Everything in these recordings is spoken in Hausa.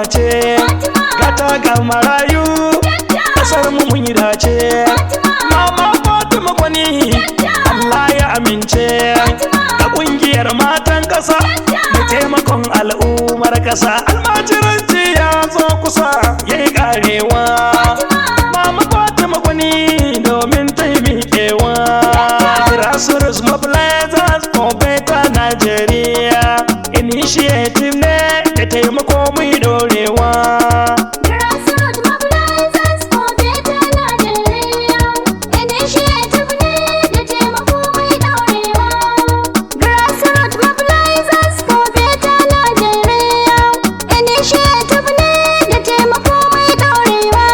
ce, gata ga marayu, kasar mu mun yi dace. Mama Fatima Gwani, Allah ya amince. Da ƙungiyar matan ƙasa, da taimakon al'ummar ƙasa. Almajiranci ya zo kusa, ya yi ƙarewa. Mama Fatima Gwani domin taimikewa. Grassroots Mobilizers for Better Nigeria. Initiative ne da taimako mai dorewa. Grassroots Mobilizers for Better Nigeria. Initiative ne da taimako mai dorewa. Grassroots Mobilizers for Better Nigeria. Initiative ne da taimako mai dorewa.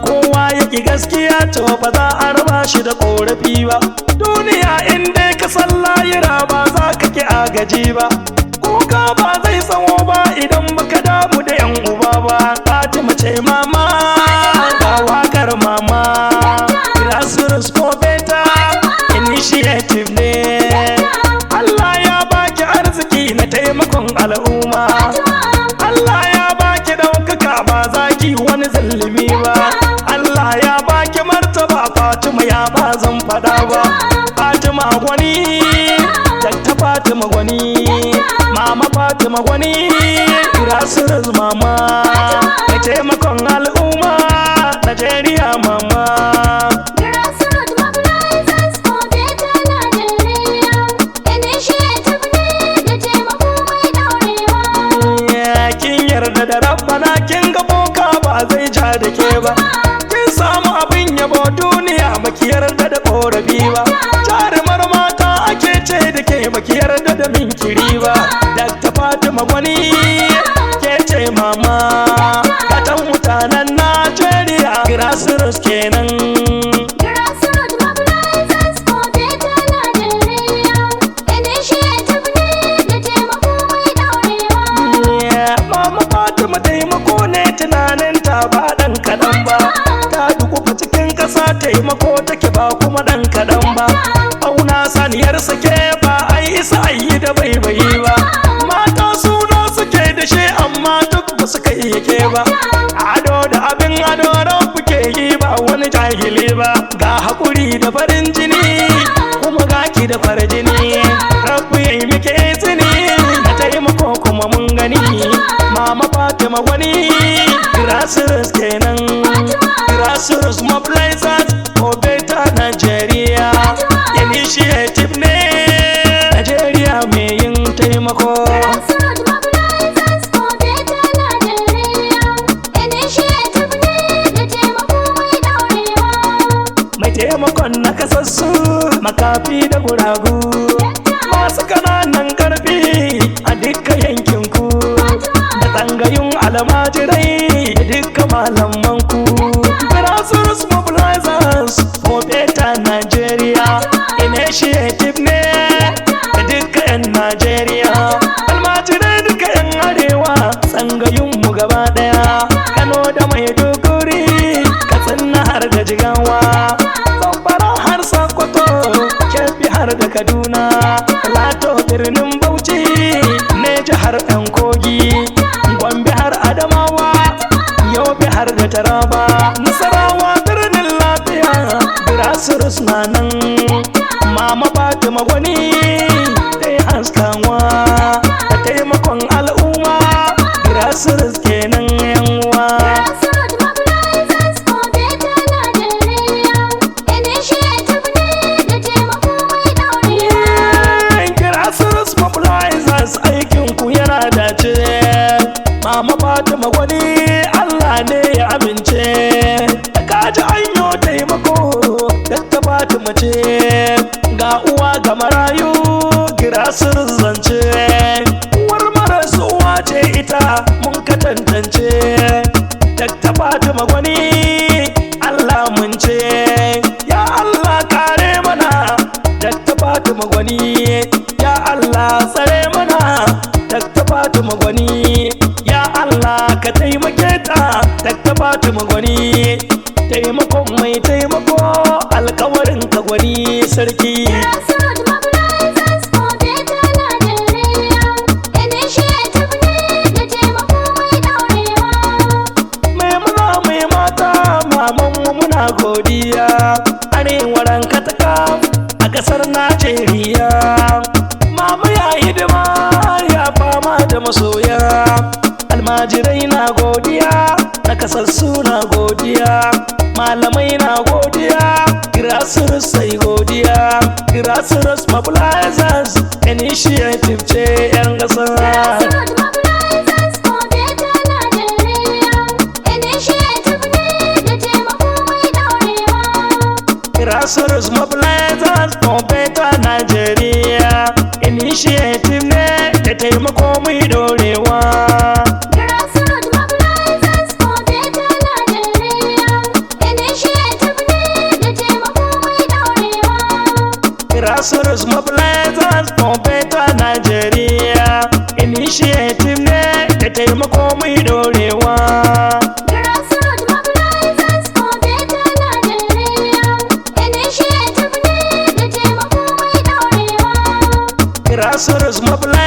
Kowa yake gaskiya to ba za a raba shi da korafi ba. Duniya in dai ka san layira ba za ka ki agaji ba. Kuka ba zai tsawo ba idan baka damu da yan uba ba. Fatima ce mama, ga wakar mama. Grassroots for Better Initiative ne. Allah ya baki arziki na taimakon al'umma. Allah ya baki ɗaukaka ba za ki wani zalimi ba. Allah ya baki martaba Fatima ya ba zan fada ba. Fatima Gwani, Dakta Fatima Gwani, Mama Fatima Gwani, Grassroots mama, da taimakon al'umma, Najeriya mama. Grassroots Mobilizers for Better Nigeria. Initiative ne da taimako mai dorewa. Kin yarda da rabbana kin ga boka ba zai ja da ke ba. Kin samu abin yabo duniya baki yarda da korafi ba. Jarumar mata ake ce da ke baki yarda da minkiri ba. Dakta Fatima Gwani ke ce mama, gatan mutanen Najeriya. Grassroots kenan. Grassroots Mobilizers for Better Nigeria. Initiative ne da taimako mai dorewa. Mama Fatima taimako ne tunaninta ba ɗan kaɗan ba. Ta dukufa cikin ƙasa taimako take ba kuma ɗan kaɗan ba. Auna saniyar sake ba ai isa ayi da baibayi ba. Mata suna suke da shi amma duk ba su kai yake ba. Ado da abin ado rabu ke yi ba wani jahili ba. Ga haƙuri da farin jini kuma gaki da farjini. Rabbi ya yi muke izini na taimako kuma mun gani. Mama Fatima Gwani, Grassroots kenan. Grassroots Mobilizers for Better Nigeria. Initiative ne Najeriya mai yin taimako. Grassroots Mobilizers for Better Nigeria. Initiative ne da taimako mai dorewa. Mai taimakon na kasassu, makafi da guragu, masu kananan karfi a dukkan yankinku, da tsangayun almajirai da dukkan malamanku. Grassroots Mobilizers for Better Nigeria. Initiative ne da dukkan 'yan Najeriya. Almajirai duka 'yan arewa, tsangayunmu gaba daya. Kano da Maiduguri, Katsina har da Jigawa, Zamfara har Sokoto, Kebbi har da Kaduna, Plateau birnin Bauchi, Neja har ɗan Kogi, Gombe har Adamawa, Yobe har da Taraba, Nasarawa birnin lafiya. Grassroots na nan. Mama Fatima Gwani ta yi haskawa da taimakon al'umma. Grassroots kenan yanwa. Grassroots Mobilizers for Better Nigeria. Initiative ne da taimako mai dorewa. Grassroots Mobilizers aikinku yana dace. Mama Fatima Gwani Allah ne ya amince. Da kaji anyo taimako Dakta Fatima ce. Ga uwa ga marayu Grassroots zance. Uwar marasu uwa ce ita mun ka tantance. Dakta Fatima Gwani Allah mun ce. Ya Allah kare mana Dakta Fatima Gwani. Ya Allah tsare mana Dakta Fatima Gwani. Ya Allah ka taimake ta Dakta Fatima Gwani. Taimakon mai taimako alkawarin ka Gwani sarki. Grassroots Mobilizers for Better Nigeria. Initiative ne da taimako mai dorewa. almajirai na godiya, nakasassu na godiya, malamai na godiya, grassroots sai godiya, grassroots mobilizers initiative ce 'yan ƙasa. Grassroots mobilizers for better Nigeria. Initiative ne da taimako mai ɗorewa. Grassroots mobilizers for better Nigeria. Initiative ne da taimako mai ɗorewa. Grassroots mobilizers for better Nigeria. Initiative ne da taimako mai ɗorewa. Grassroots mobilizers for better Nigeria. Initiative ne da taimako mai ɗorewa. Grassroots mobilizers for better Nigeria. Initiative ne da taimako mai ɗorewa. Grassroots mobilizers